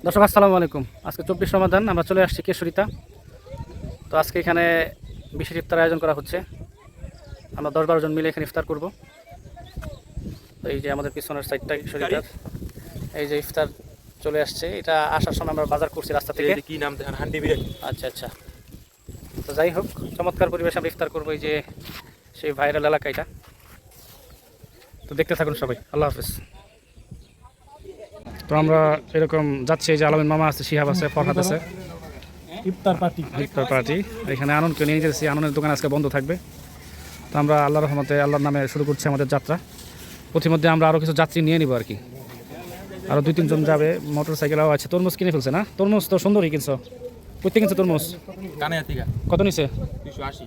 দর্শক আসসালামু আলাইকুম। আজকে 24 রমাদান আমরা চলে আসছি কেশরিতা। তো আজকে এখানে বিশেষ ইফতার আয়োজন করা হচ্ছে। আমরা 10-12 জন মিলে এখানে ইফতার করব। তো এই যে আমাদের পিছনের সাইডটা কেশরিতার, এই যে ইফতার চলে আসছে। এটা আসার সময় আমরা বাজার করছি রাস্তা থেকে। কি নাম দেখেন? হান্ডি বিরিয়ানি। আচ্ছা আচ্ছা, তো যাই হোক, চমৎকার পরিবেশে আমরা ইফতার করবো। এই যে সেই ভাইরাল এলাকা এটা। তো দেখতে থাকুন সবাই। আল্লাহ হাফেজ। তো আমরা এরকম যাচ্ছি। এই যে আলমিন মামা আছে, শিহাব আছে, ফরহাদ আছে। ইফতার পার্টি এখানে আনন্দকে নিয়ে যেতেছি। আনন্দের দোকান আজকে বন্ধ থাকবে। তো আমরা আল্লাহর রহমতে আল্লাহর নামে শুরু করছি আমাদের যাত্রা। প্রতিমধ্যে আমরা আরও কিছু যাত্রী নিয়ে নিব আর কি। আরও 2-3 জন যাবে। মোটর সাইকেলও আছে। তরমুজ কিনে ফেলছে না? তরমুজ তো সুন্দরই কিনছো। কোথায় কিনছো তরমুজ? কত নিছে? 280।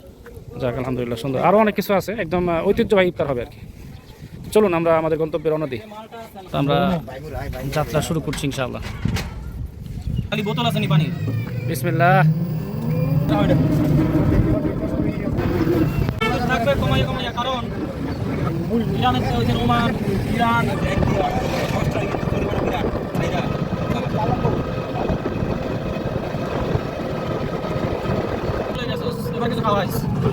যাক আলহামদুলিল্লাহ, সুন্দর। আরও অনেক কিছু আছে। একদম ঐতিহ্যবাহী ইফতার হবে আর কি। চলুন আমরা আমাদের গন্তব্যে রওনা দিই। তো আমরা যাত্রা শুরু করছি ইনশাআল্লাহ। খালি বোতল আছে নি পানি? বিসমিল্লাহ। থাকবে কমাইয়া কারণ ইরানের তো ওই ওমান ইরান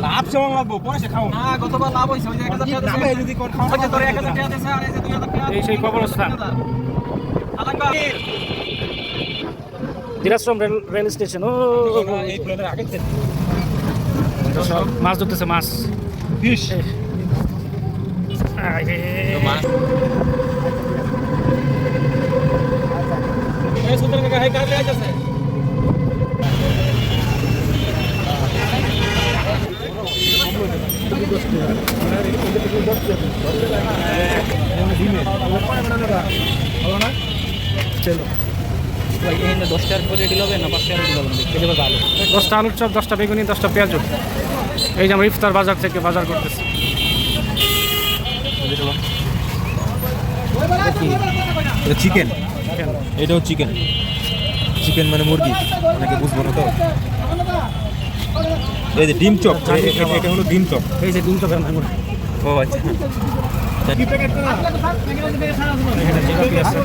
লাভ সময় লাগবো, পরে সে খাও না। গতবার লাভ হয়েছে, ওই যে 1000 টাকা দিছে। যদি কোন খাও যে তোর 1000 টাকা দিছে আর এই যে 2000 টাকা। এই সেই কবরস্থান, দিনাজপুর রেল স্টেশন। ও এই প্লেনের আগে মাছ ধরতেছে, মাছ ফিশ। এই সুন্দর কাকা হাই কাটে আছে। চলো 10 টাকার করে দিল হবে না 5 টাকার দিল হবে? দেখতে দেবে ভালো। 10টা আলুর চপ, 10টা বেগুনি, 10টা পেঁয়াজ। এই যে আমরা ইফতার বাজার থেকে বাজার করতেছি। চিকেন, এটাও চিকেন। চিকেন মানে মুরগি, অনেকে বুঝবো না তো। এই যে ডিম চপ, এটা হলো ডিম চপ। এই যে ডিম চপ। ও আচ্ছা, এখানে জিলাপি আছে।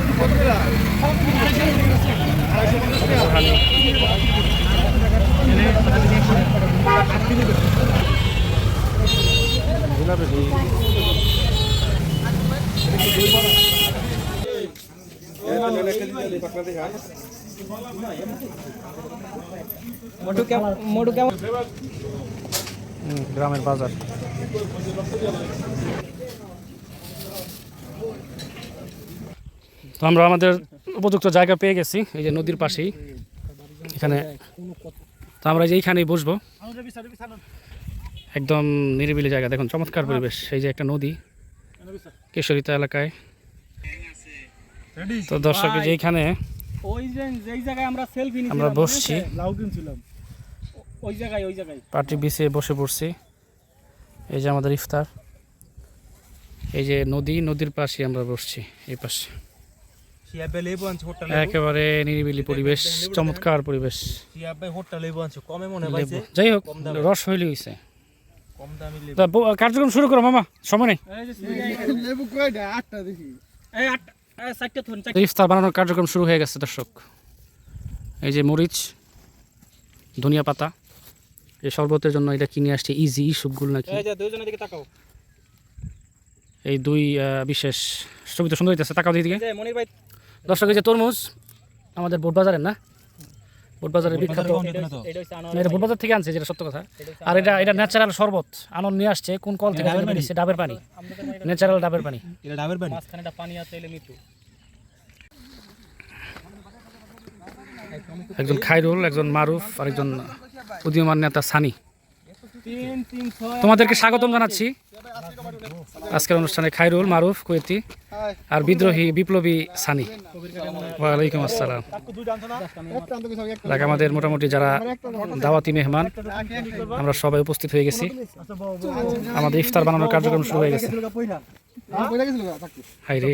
গ্রামের বাজার। তো আমরা আমাদের উপযুক্ত জায়গা পেয়ে গেছি, এই যে নদীর পাশেই এখানে। তো আমরা যে এইখানেই বসবো, একদম নিরিবিলি জায়গা। দেখুন চমৎকার পরিবেশ। এই যে একটা নদী কেশরিতা এলাকায়। তো দর্শক যে এইখানে আমরা বসছি, পার্টি বিছিয়ে বসে পড়ছি। এই যে আমাদের ইফতার। এই যে নদী, নদীর পাশে আমরা বসছি। এই পাশে একেবারে নিরিবিলি পরিবেশ, চমৎকার পরিবেশ। যাই হোক, রস হইলে হয়েছে। কার্যক্রম শুরু করো মামা, সময় নেই। ইফতার বানানোর কার্যক্রম শুরু হয়ে গেছে দর্শক। এই যে মরিচ, ধনিয়া পাতা, এই শরবতের জন্য এটা কিনে আসছে ইজি সুপগুল নাকি। এই দুই বিশেষ ছবি তো সুন্দর হইতেছে। তাকাও দিকে দর্শক। এই যে তরমুজ আমাদের বোটবাজারের না, বোটবাজারের বিখ্যাত। এটা বোটবাজার থেকে আনছে, যেটা সত্য কথা। আর এটা ন্যাচারাল শরবত আনন্দ নিয়ে আসছে। কোন কল থেকে নিচ্ছে? ডাবের পানি, ন্যাচারাল ডাবের পানি। একজন খায়রুল, একজন মারুফ, আর একজন উদীয়মান নেতা সানি। তোমাদেরকে স্বাগতম জানাচ্ছি আজকের অনুষ্ঠানে। খায়রুল, মারুফ কুয়েতি, আর বিদ্রোহী বিপ্লবী সানি। ওয়ালাইকুম আসসালাম। আমাদের মোটামুটি যারা দাওয়াতি মেহমান, আমরা সবাই উপস্থিত হয়ে গেছি। আমাদের ইফতার বানানোর কার্যক্রম শুরু হয়ে গেছে। হাই রে,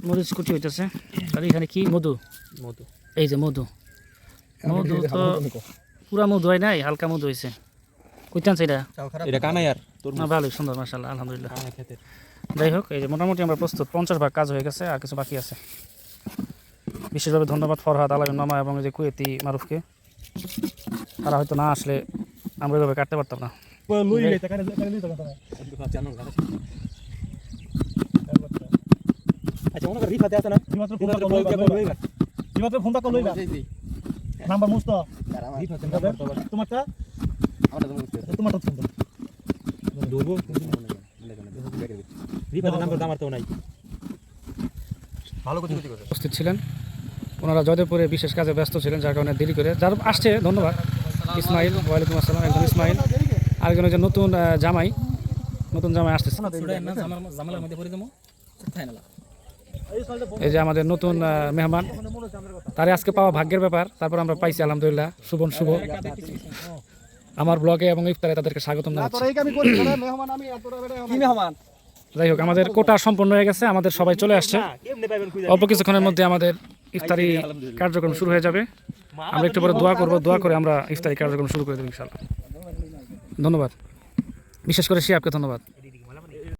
মরিচ কুচি হইতেছে। আর এখানে কি মধু, এই যে মধু তো পুরা মধু হয় নাই, হালকা মধু হয়েছে। কইতেন এটা? এটা কানাই আর না, ভালোই সুন্দর মাশাআল্লাহ, আলহামদুলিল্লাহ। যাই হোক, এই যে মোটামুটি আমরা প্রস্তুত, 50 ভাগ কাজ হয়ে গেছে, আর কিছু বাকি আছে। বিশেষভাবে ধন্যবাদ ফরহাদ, আলামিন মামা এবং এই যে কুয়েতি মারুফকে। তারা হয়তো না আসলে আমরা এভাবে কাটতে পারতাম না। আচ্ছা ওনাকে রিফাতে আছে না মাত্র ফোনটা কল লইবা নাম্বার মুস্ত রিফাতে নাম্বার তো তোমারটা আমারটা তো তোমারটা ফোন দাও ধরবো রিফাতে নাম্বার তো আমার তো নাই ভালো কথা কথা উপস্থিত ছিলেন ওনারা জয়দেবপুরে বিশেষ কাজে ব্যস্ত ছিলেন, যার কারণে দেরি করে যার আসছে ধন্যবাদ। ইসমাইল, ওয়ালাইকুম আসসালাম, একজন ইসমাইল, আরেকজন হচ্ছে নতুন জামাই আসতেছে। জামালার মধ্যে পড়ে যাবো এই যে আমাদের নতুন মেহমান, তারে আজকে পাওয়া ভাগ্যের ব্যাপার, তারপর আমরা পাইছি আলহামদুলিল্লাহ। শুভ আমার ব্লগে এবং ইফতারে তাদেরকে স্বাগতম জানাচ্ছি। কি মেহমান যাই হোক, আমাদের কোটা সম্পন্ন হয়ে গেছে, আমাদের সবাই চলে আসছে। অল্প কিছুক্ষণের মধ্যে আমাদের ইফতারি কার্যক্রম শুরু হয়ে যাবে। আমরা একটু পরে দোয়া করব, দোয়া করে আমরা ইফতারি কার্যক্রম শুরু করে দেব ইনশাআল্লাহ। ধন্যবাদ, বিশেষ করে শিহাবকে ধন্যবাদ।